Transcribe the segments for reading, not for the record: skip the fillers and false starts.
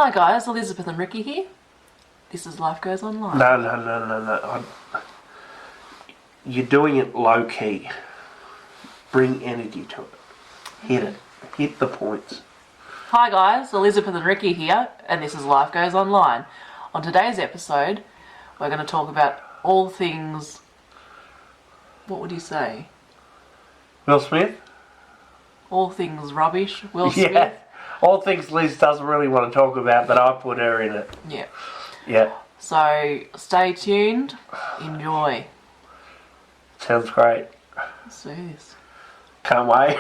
Hi guys, Elizabeth and Ricky here. This is Life Goes Online. No. You're doing it low key. Bring energy to it. Hit it. Hit the points. Hi guys, Elizabeth and Ricky here, and this is Life Goes Online. On today's episode, we're going to talk about all things... What would you say? Will Smith? All things rubbish. Will Yeah. Smith? All things Liz doesn't really want to talk about, but I put her in it. Yeah. Yeah. So, stay tuned. Enjoy. Sounds great. Let's do this. Can't wait.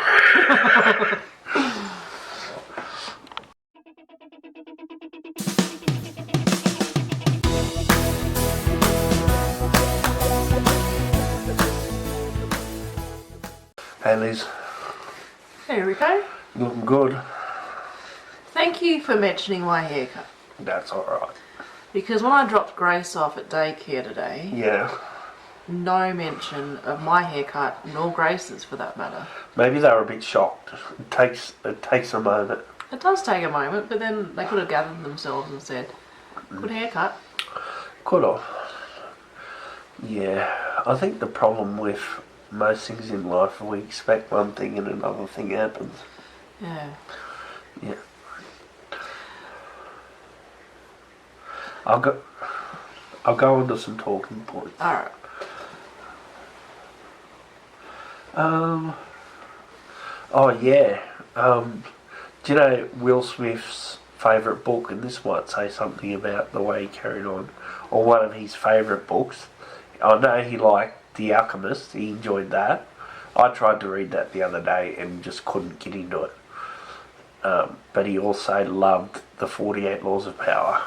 Hey Liz. Hey Rico. Looking good. Thank you for mentioning my haircut. That's alright. Because when I dropped Grace off at daycare today, Yeah. no mention of my haircut, nor Grace's for that matter. Maybe they were a bit shocked. It takes a moment. It does take a moment, but then they could have gathered themselves and said, good haircut. Could have. Yeah. I think the problem with most things in life, we expect one thing and another thing happens. Yeah. Yeah. I'll go on to some talking points. Alright. Oh yeah. Do you know Will Smith's favourite book? And this might say something about the way he carried on, or one of his favourite books. I know he liked The Alchemist. He enjoyed that. I tried to read that the other day and just couldn't get into it. But he also loved The 48 Laws of Power.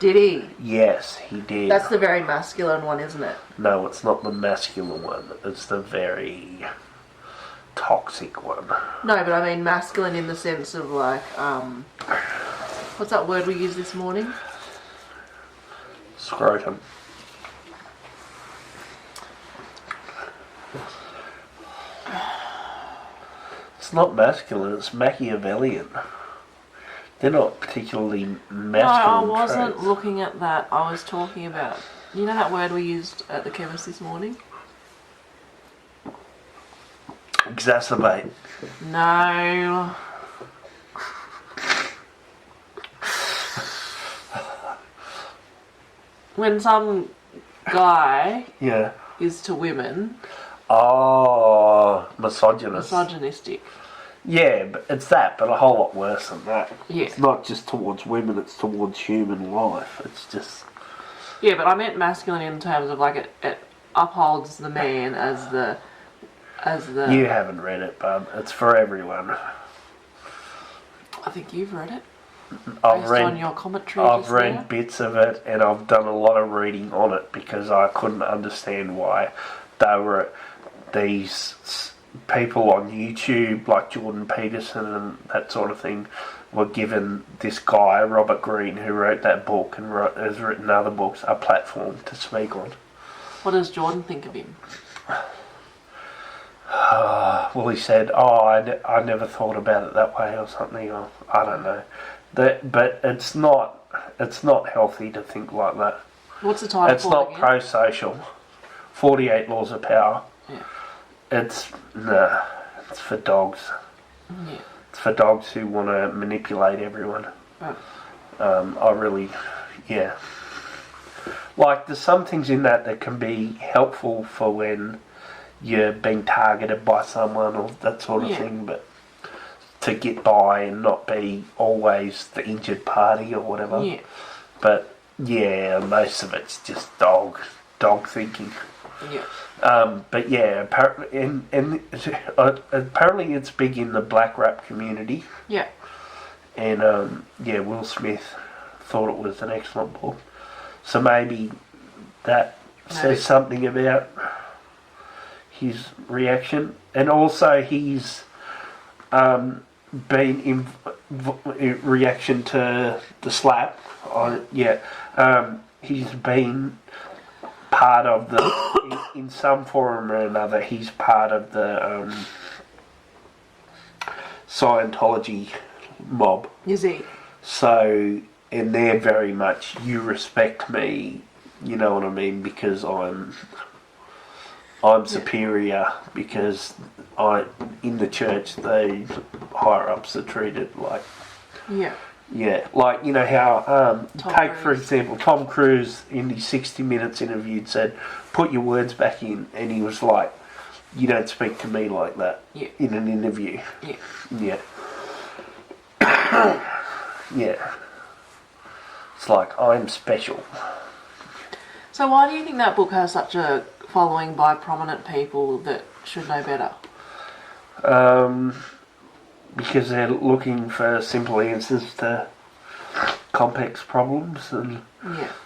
Did he? Yes, he did. That's the very masculine one, isn't it? No, it's not the masculine one. It's the very toxic one. No, but I mean masculine in the sense of like, what's that word we used this morning? Scrotum. It's not masculine, it's Machiavellian. They're not particularly masculine. No, I wasn't traits. looking at that. I was talking about, you know that word we used at the chemist this morning? Exacerbate. No. When some guy Yeah. is to women, Oh, misogynist. misogynistic. Yeah, but it's that, but a whole lot worse than that. Yeah. It's not just towards women, it's towards human life. It's just... Yeah, but I meant masculine in terms of like it upholds the man as the You haven't read it, bub. It's for everyone. I think you've read it. I've Based on your commentary. I've read bits of it, and I've done a lot of reading on it because I couldn't understand why they were these people on YouTube like Jordan Peterson and that sort of thing were given this guy Robert Greene, who wrote that book and has written other books, a platform to speak on. What does Jordan think of him? Well, he said, I never thought about it that way or something, or I don't know. But it's not healthy to think like that. What's the title? It's not again? pro-social. 48 Laws of Power. Yeah. It's for dogs. Yeah. It's for dogs who want to manipulate everyone. Oh. Yeah. Like, there's some things in that can be helpful for when you're being targeted by someone or that sort of thing, but to get by and not be always the injured party or whatever. Yeah. But yeah, most of it's just dog thinking. Yeah. But yeah, apparently it's big in the black rap community. Yeah. And Will Smith thought it was an excellent book. So maybe that says something about his reaction. And also he's been in reaction to the slap. He's been part of the in some form or another. He's part of the Scientology mob. Is he? So and they're very much, you respect me, you know what I mean, because I'm superior, because in the church, they higher ups are treated like... Yeah, like, you know how, take for example, Tom Cruise in his 60 Minutes interview said, put your words back in, and he was like, you don't speak to me like that in an interview. Yeah. Yeah. It's like, I'm special. So why do you think that book has such a following by prominent people that should know better? Because they're looking for simple answers to complex problems, and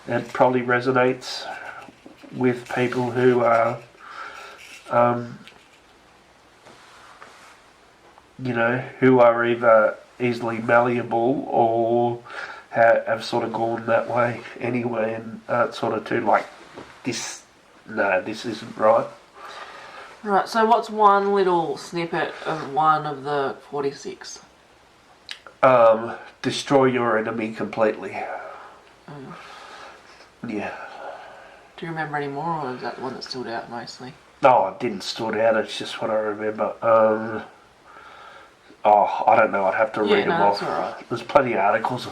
it probably resonates with people who are, who are either easily malleable or have sort of gone that way anyway, and aren't sort of too like, this isn't right. Right, so what's one little snippet of one of the 46? Destroy your enemy completely. Yeah. Do you remember any more, or is that the one that stood out mostly? No, it didn't stood out, it's just what I remember. I don't know, I'd have to read them off. That's all right. There's plenty of articles.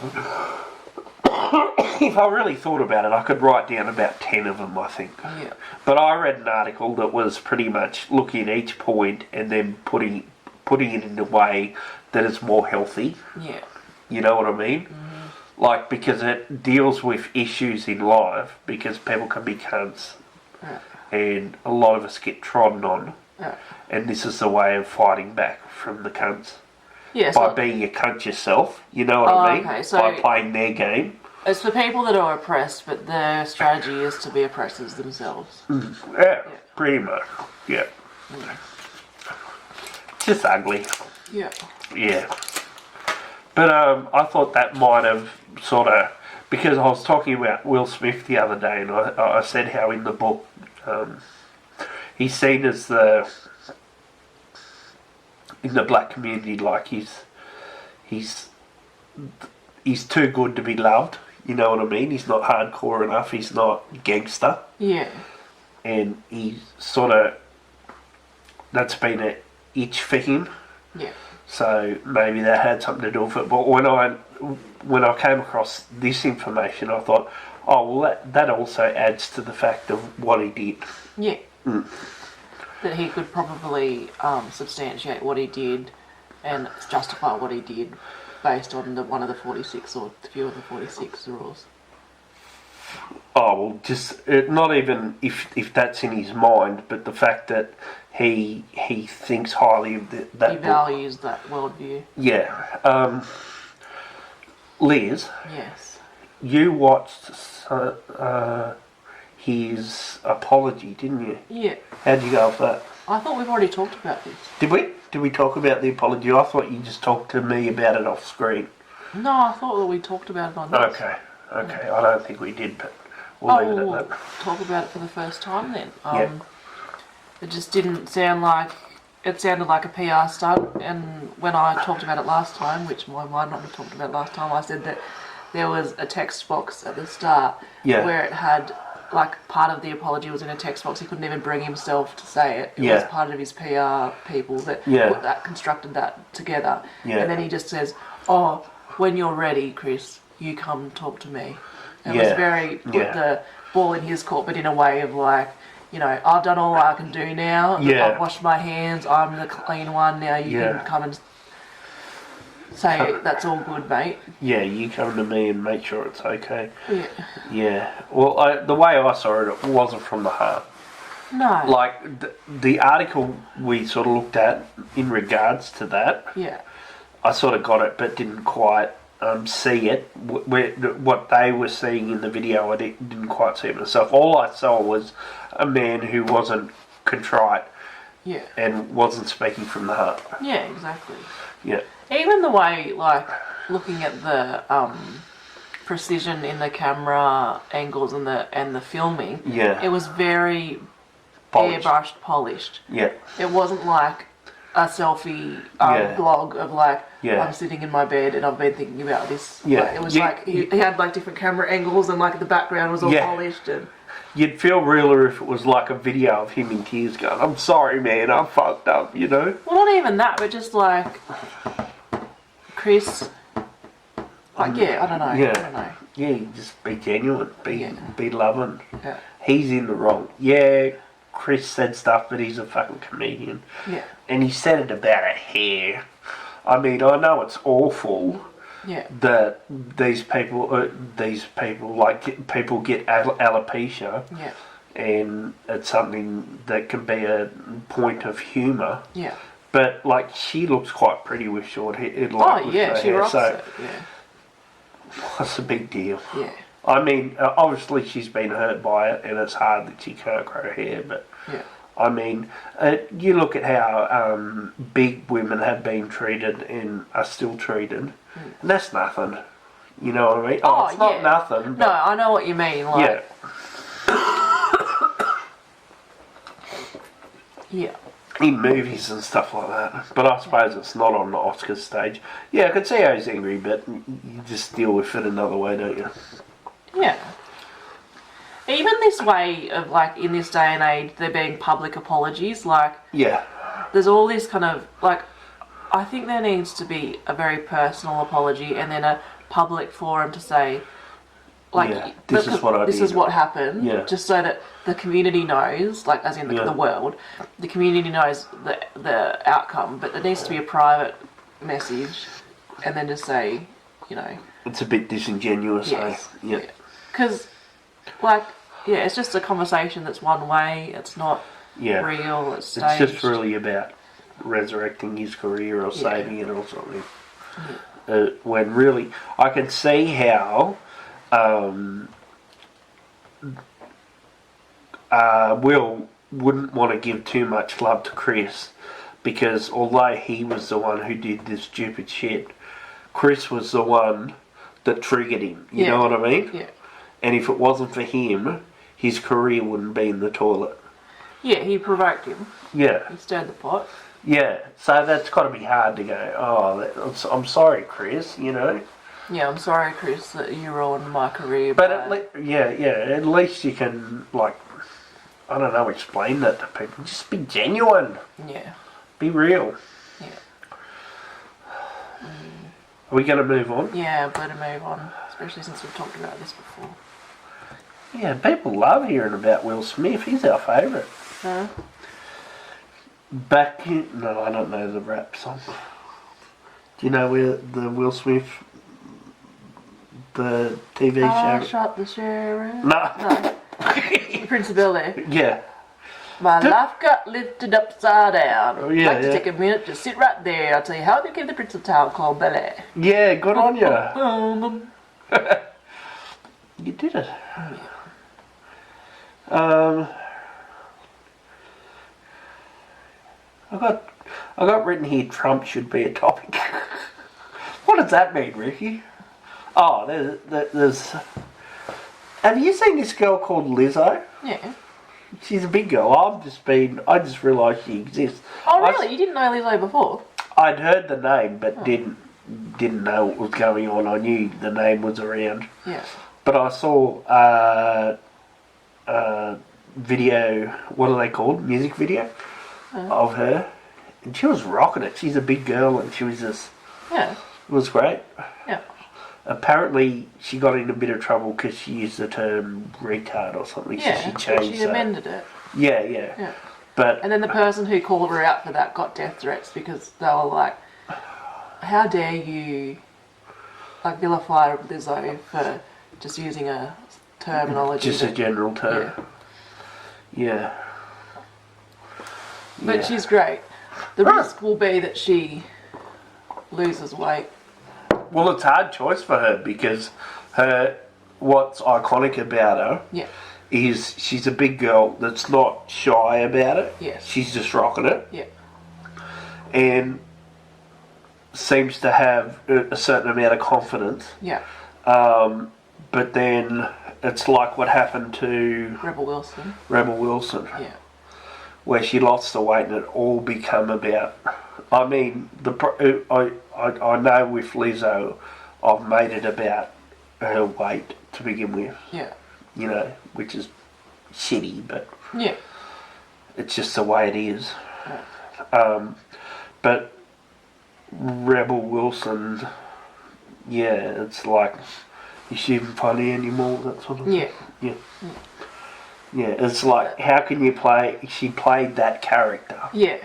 If I really thought about it, I could write down about 10 of them, I think. Yeah. But I read an article that was pretty much looking at each point and then putting it in a way that is more healthy. Yeah. You know what I mean? Mm-hmm. Like, because it deals with issues in life, because people can be cunts. Yeah. And a lot of us get trodden on. Yeah. And this is the way of fighting back from the cunts. Yeah, by being a cunt yourself, you know what I mean? Okay, so by playing their game. It's for people that are oppressed, but their strategy is to be oppressors themselves. Yeah, pretty much. Yeah. Just ugly. Yeah. Yeah. But I thought that might have sort of... Because I was talking about Will Smith the other day, and I said how in the book he's seen as in the black community, like he's too good to be loved. You know what I mean? He's not hardcore enough. He's not gangster. Yeah. And he's sort of... That's been an itch for him. Yeah. So maybe that had something to do with it. But when I came across this information, I thought, oh, well, that also adds to the fact of what he did. Yeah. That he could probably substantiate what he did and justify what he did based on one of the 46 or a few of the 46 rules. Oh, well, just not even if that's in his mind, but the fact that he thinks highly of that he values book. That worldview. Yeah. Liz. Yes. You watched his apology, didn't you? Yeah. How'd you go with that? I thought we've already talked about this. Did we? Did we talk about the apology? I thought you just talked to me about it off screen. No, I thought that we talked about it on this. Okay. I don't think we did, but we'll leave it at that. Talk about it for the first time then. Yep. It just didn't sound like... It sounded like a PR stunt, and when I talked about it last time, which I might not have talked about last time, I said that there was a text box at the start where it had... Like, part of the apology was in a text box. He couldn't even bring himself to say it. It was part of his PR people that constructed that together. Yeah. And then he just says, oh, when you're ready, Chris, you come talk to me. It was very put the ball in his court, but in a way of like, you know, I've done all I can do now. I've washed my hands. I'm the clean one. Now you can come and say that's all good, mate. Yeah, you come to me and make sure it's okay. Yeah. Yeah. Well, the way I saw it wasn't from the heart. No. Like, the article we sort of looked at in regards to that, I sort of got it but didn't quite see it. What they were seeing in the video, I didn't quite see it myself. All I saw was a man who wasn't contrite and wasn't speaking from the heart. Yeah, exactly. Yeah. Even the way, like, looking at the precision in the camera angles and the filming, it was very airbrushed, polished. Yeah. It wasn't like a selfie Yeah. blog of like, Yeah. I'm sitting in my bed and I've been thinking about this. Yeah. Like, it was like he had like different camera angles and like the background was all Yeah. polished and. You'd feel realer if it was like a video of him in tears going, I'm sorry, man, I fucked up, you know? Well, not even that, but just like Chris. Like, yeah, I don't know. Yeah. I don't know. Yeah, you just be genuine, Yeah. be loving. Yeah. He's in the wrong. Yeah, Chris said stuff, but he's a fucking comedian. Yeah. And he said it about a hair. I mean, I know it's awful. Yeah. That these people like people get alopecia, Yeah. and it's something that can be a point of humour. Yeah. But like, she looks quite pretty with short hair. Like, Oh with yeah, her she hair, rocks so it. Yeah. what's the big deal? Yeah. I mean, obviously she's been hurt by it, and it's hard that she can't grow hair. But Yeah. I mean, you look at how big women have been treated and are still treated, and that's nothing. You know what I mean? Oh, it's not yeah. nothing. No, But I know what you mean. Like, yeah. in movies and stuff like that. But I suppose it's not on the Oscars stage. Yeah, I could see how he's angry, but you just deal with it another way, don't you? Yeah. Even this way of like in this day and age, there being public apologies, like Yeah. there's all this kind of like, I think there needs to be a very personal apology and then a public forum to say, like, Yeah, this is what I this did. is what happened, Yeah. just so that the community knows, like as in the, Yeah. the world, the community knows the outcome, but there needs to be a private message, and then just say, you know, It's a bit disingenuous, yes, eh? Yeah. because, like, yeah, it's just a conversation that's one way. It's not Yeah. real. It's staged. It's just really about resurrecting his career or saving it or something. When really, I can see how Will wouldn't want to give too much love to Chris, because although he was the one who did this stupid shit, Chris was the one that triggered him. You know what I mean? Yeah. And if it wasn't for him, his career wouldn't be in the toilet. Yeah, he provoked him. Yeah. He stirred the pot. Yeah, so that's got to be hard to go, I'm sorry, Chris, you know. Yeah, I'm sorry, Chris, that you ruined my career. But at least you can, like, I don't know, explain that to people. Just be genuine. Yeah. Be real. Yeah. Are we going to move on? Yeah, better move on, especially since we've talked about this before. Yeah, people love hearing about Will Smith. He's our favourite. Huh? No, I don't know the rap song. Do you know where the Will Smith, the TV I show? shot the sheriff. No. Prince of Bel-Air. Yeah. My life got lifted upside down. Oh, yeah, like to take a minute, just sit right there. I'll tell you how they give the Prince of Town called Bel-Air. Yeah, good on you. You did it. I got written here, Trump should be a topic. What does that mean, Ricky? Oh, there's... Have you seen this girl called Lizzo? Yeah. She's a big girl. I just realised she exists. Oh, really? You didn't know Lizzo before? I'd heard the name, but didn't know what was going on. I knew the name was around. Yeah. But I saw video, what are they called? Music video of her. And she was rocking it. She's a big girl and she was just... Yeah. It was great. Yeah. Apparently she got in a bit of trouble because she used the term retard or something. Yeah, so she but changed she amended it. Yeah. Yeah. But... And then the person who called her out for that got death threats because they were like, how dare you like vilify Lizzo for just using a terminology. Just a general term. Yeah. But she's great. The risk will be that she loses weight. Well, it's a hard choice for her because what's iconic about her is she's a big girl that's not shy about it. Yes. She's just rocking it. Yeah. And seems to have a certain amount of confidence. Yeah. But then it's like what happened to Rebel Wilson. Rebel Wilson. Yeah. where she lost the weight and it all become about. I mean, I know with Lizzo, I've made it about her weight to begin with. Yeah. You know, which is shitty, but Yeah. it's just the way it is. Right. But Rebel Wilson, yeah, it's like, is she even funny anymore? That sort of Yeah. thing. Yeah, it's like, how can you play? She played that character. Yeah.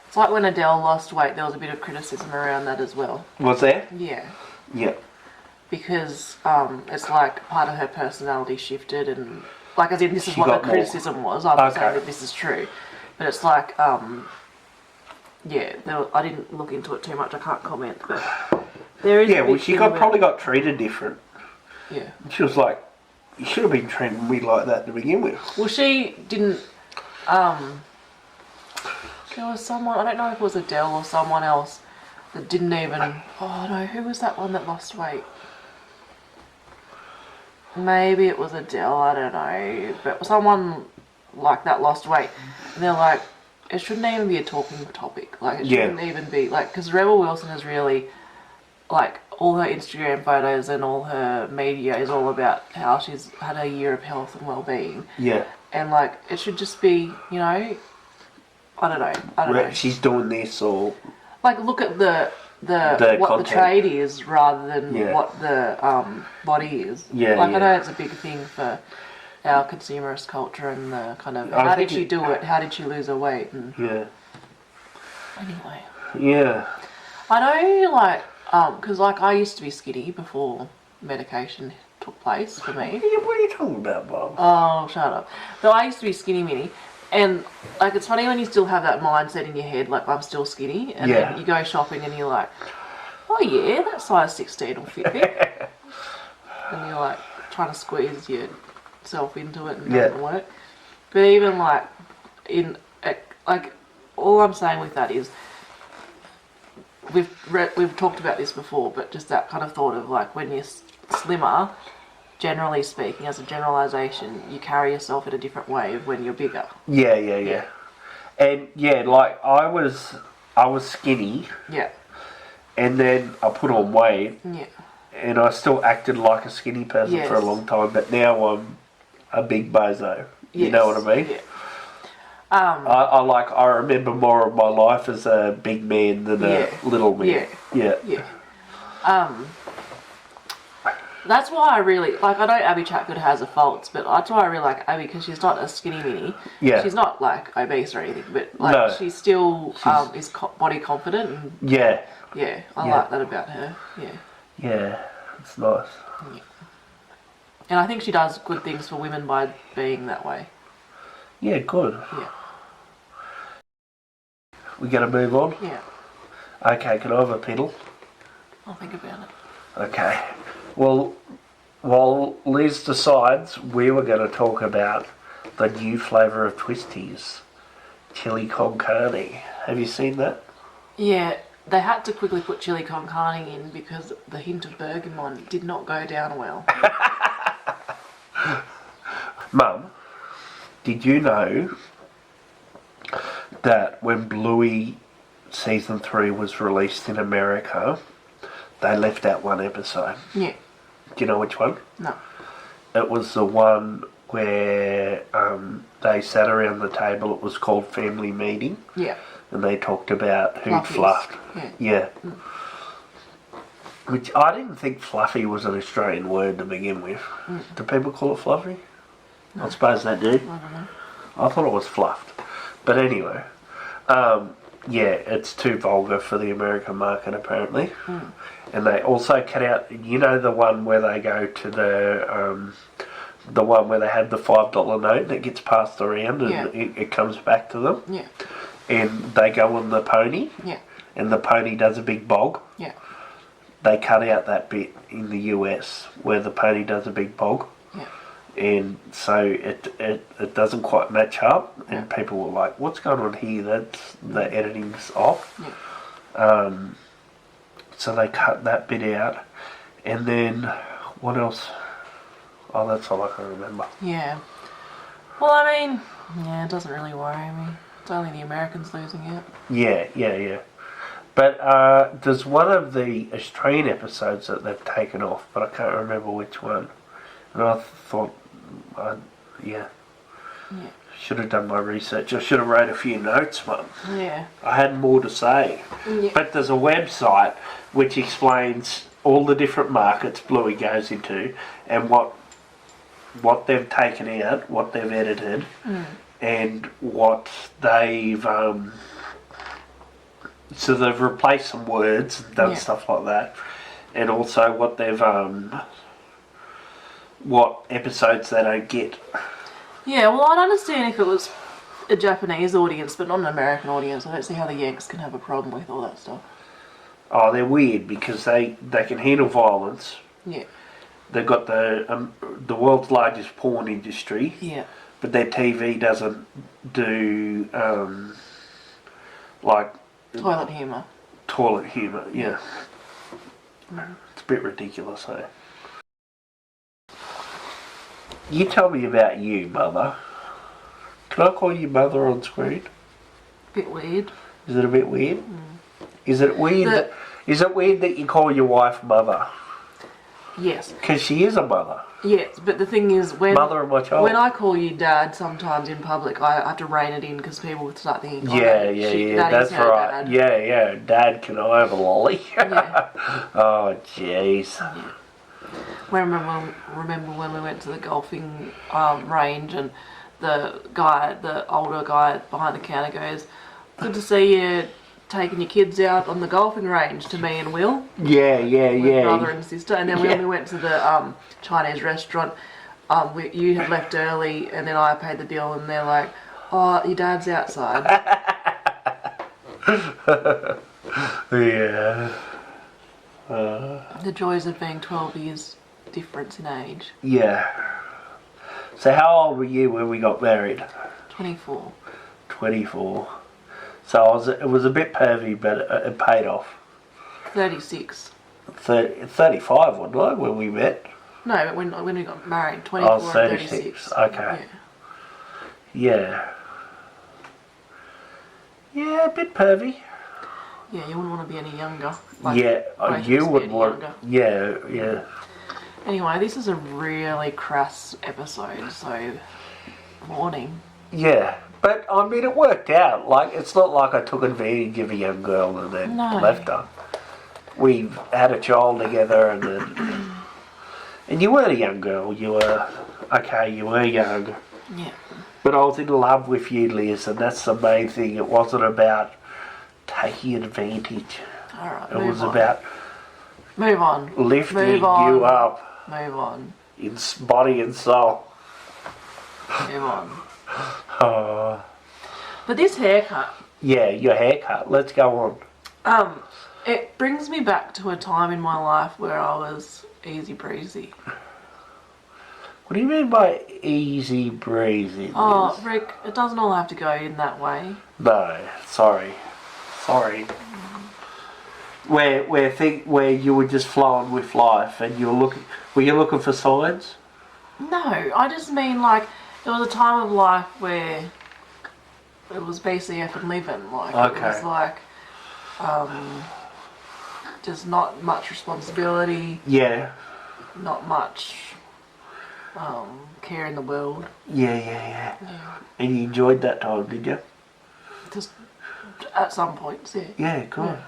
It's like when Adele lost weight, there was a bit of criticism around that as well. Was there? Yeah. Yeah. Because it's like part of her personality shifted, and like, as in, this is She what got the more. criticism was. I'm not saying Okay. that this is true, but it's like, yeah, I didn't look into it too much. I can't comment, but there is. Yeah, well, she probably got treated different. Yeah. She was like, you should have been treating me like that to begin with. Well, she didn't. There was someone, I don't know if it was Adele or someone else, that didn't even. Oh no, who was that one that lost weight? Maybe it was Adele, I don't know, but someone like that lost weight, and they're like, it shouldn't even be a talking topic. Like, it shouldn't even be like, because Rebel Wilson is really, like, all her Instagram photos and all her media is all about how she's had a year of health and well-being. Yeah. And like, it should just be, you know, I don't know. She's doing this or like, look at the what content. the trade is rather than what the body is. Yeah, like, I know it's a big thing for our consumerist culture and the kind of, how did she do it? How did she lose her weight? And yeah. anyway. Yeah. I know, like, because like, I used to be skinny before medication took place for me. What are you talking about, Bob? Oh, shut up. So I used to be skinny mini, and like, it's funny when you still have that mindset in your head, like, I'm still skinny, and then you go shopping and you're like, oh yeah, that size 16 will fit me. And you're like trying to squeeze yourself into it and it doesn't work. But even like like, all I'm saying with that is, we've talked about this before, but just that kind of thought of like, when you're slimmer, generally speaking, as a generalisation, you carry yourself in a different way of when you're bigger. Yeah. And yeah, like I was skinny. Yeah. And then I put on weight. Yeah. And I still acted like a skinny person for a long time, but now I'm a big bozo. You know what I mean? Yeah. I remember more of my life as a big man than a little man. Yeah. That's why I really, like, I know Abbie Chatfield has her faults, but that's why I really like Abbie, because she's not a skinny mini. Yeah. She's not, like, obese or anything, but, like, she still is body confident. And, yeah, I like that about her. Yeah, it's nice. Yeah. And I think she does good things for women by being that way. Yeah, good. Yeah. We gonna move on? Yeah. Okay, can I have a pedal? I'll think about it. Okay. Well, while Liz decides, we were going to talk about the new flavour of Twisties, chili con carne. Have you seen that? Yeah, they had to quickly put chili con carne in because the hint of bergamot did not go down well. Mum, did you know that when Bluey Season 3 was released in America, they left out one episode? Yeah. Do you know which one? No. It was the one where they sat around the table. It was called Family Meeting. Yeah. And they talked about who Fluffies. fluffed. Yeah. Mm. Which I didn't think fluffy was an Australian word to begin with. Mm. Do people call it fluffy? No. I suppose they do. I don't know. I thought it was fluffed. But anyway, yeah, it's too vulgar for the American market apparently. Mm. And they also cut out, you know, the one where they go to the one where they have the $5 note that gets passed around and it comes back to them. Yeah. And they go on the pony. Yeah. And the pony does a big bog. Yeah. They cut out that bit in the US where the pony does a big bog. Yeah. And so it doesn't quite match up, and people were like, "What's going on here? That's the editing's off." Yeah. So they cut that bit out, and then what else? Oh, that's all I can remember. Yeah. Well, I mean, yeah, it doesn't really worry me. It's only the Americans losing it. Yeah. But there's one of the Australian episodes that they've taken off, but I can't remember which one. And I thought, yeah. Should have done my research. I should have wrote a few notes, Mum. Yeah. I had more to say. Yeah. But there's a website which explains all the different markets Bluey goes into and what they've taken out, what they've edited, and what they've... so they've replaced some words and done stuff like that. And also what they've... what episodes they don't get. Yeah, well, I'd understand if it was a Japanese audience, but not an American audience. I don't see how the Yanks can have a problem with all that stuff. Oh, they're weird because they can handle violence. Yeah. They've got the world's largest porn industry. Yeah. But their TV doesn't do like toilet humour. Toilet humour, yeah. It's a bit ridiculous, eh? You tell me about you, Mother. Can I call you Mother on screen? Bit weird. Is it a bit weird? Is it weird? Is it weird that you call your wife Mother? Yes. Because she is a mother. Yes, but the thing is, mother of my child. When I call you Dad, sometimes in public, I have to rein it in because people start thinking, yeah, that's right. Dad. Yeah, Dad, can I have a lolly? Yeah. Oh, jeez. Yeah. Remember when we went to the golfing range and the older guy behind the counter goes, "Good to see you taking your kids out on the golfing range," to me and Will. Yeah. Brother and sister. And then when we went to the Chinese restaurant, you had left early and then I paid the bill and they're like, "Oh, your dad's outside." Yeah. The joys of being 12 years difference in age. Yeah. So how old were you when we got married? 24. 24. So it was a bit pervy, but it paid off. 36. 35, wasn't I, when we met? No, but when we got married, 24 and 36. Okay. Yeah. Yeah, a bit pervy. Yeah, you wouldn't want to be any younger. You wouldn't want... Yeah. Anyway, this is a really crass episode, so warning. Yeah, but I mean it worked out. Like, it's not like I took advantage of a young girl and then left her. We've had a child together and then... And you weren't a young girl, you were... Okay, you were young. Yeah. But I was in love with you, Liz, and that's the main thing. It wasn't about taking advantage. Alright, It was about... Move on. Lifting you up. Move on. In body and soul. Move on. Oh. But this haircut... Yeah, your haircut. Let's go on. It brings me back to a time in my life where I was easy breezy. What do you mean by easy breezy? Oh, Rick, it doesn't all have to go in that way. No, sorry. Where you were just flowing with life and were you looking for signs? No, I just mean like there was a time of life where it was BCF and living. Like it was like just not much responsibility. Yeah. Not much care in the world. Yeah. And you enjoyed that time, did you? Just at some points, yeah. Yeah, good.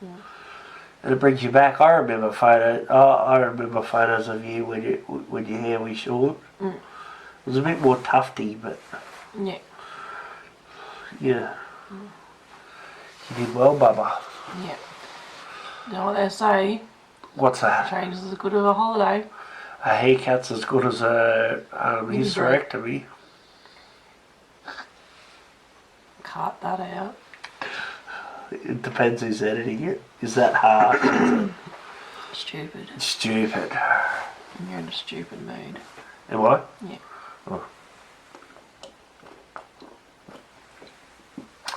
Yeah. And it brings you back. I remember photos of you when your hair was short. It was a bit more tufty, but yeah. You did well, Bubba. Yeah. You know what they say? What's that? Change is as good as a holiday. A haircut's as good as a hysterectomy. Cut that out. It depends who's editing it. Is that hard? Stupid. Stupid. You're in a stupid mood. Am I? Yeah. Oh.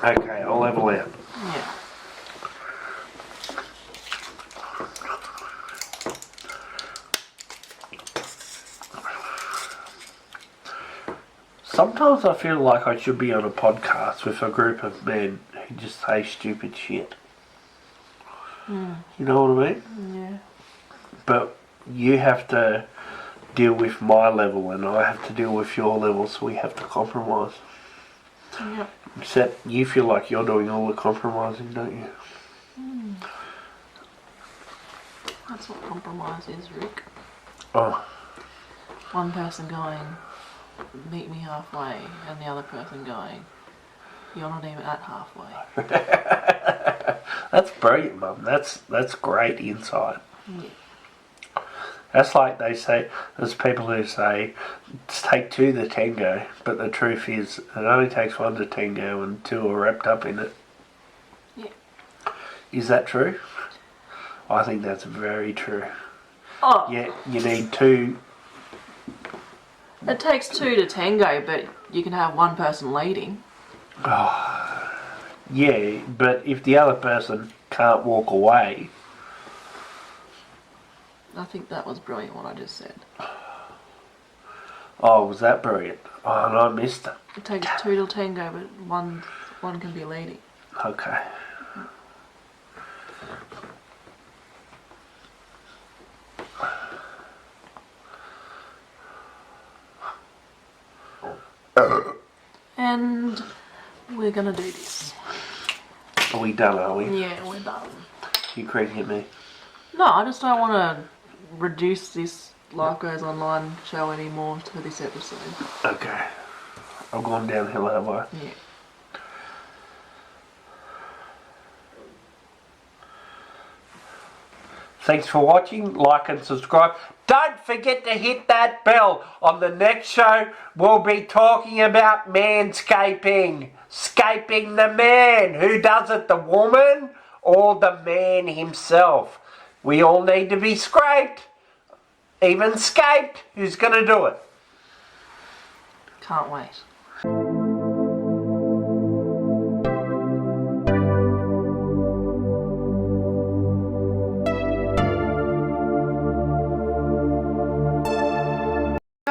Okay, I'll level out. Yeah. Sometimes I feel like I should be on a podcast with a group of men who just say stupid shit. You know what I mean? Yeah. But you have to deal with my level and I have to deal with your level, so we have to compromise. Yep. Except you feel like you're doing all the compromising, don't you? That's what compromise is, Rick. Oh. One person going, meet me halfway, and the other person going, you're not even at halfway. That's brilliant, Mum. That's great insight. Yeah. That's like they say, there's people who say, take two to tango, but the truth is, it only takes one to tango and two are wrapped up in it. Yeah. Is that true? I think that's very true. Oh. Yeah, you need two. It takes two to tango, but you can have one person leading. Yeah, but if the other person can't walk away. I think that was brilliant what I just said. Oh, was that brilliant? Oh, and I missed it. It takes two to tango, but one can be leading. Okay. And we're gonna do this. Are we done, are we? Yeah, we're done. You cranking me? No, I just don't want to reduce this Life Goes Online show anymore to this episode. Okay. I've gone downhill, have I? Yeah. Thanks for watching. Like and subscribe. Don't forget to hit that bell. On the next show, we'll be talking about manscaping. Scaping the man. Who does it? The woman or the man himself? We all need to be scraped. Even scaped. Who's going to do it? Can't wait.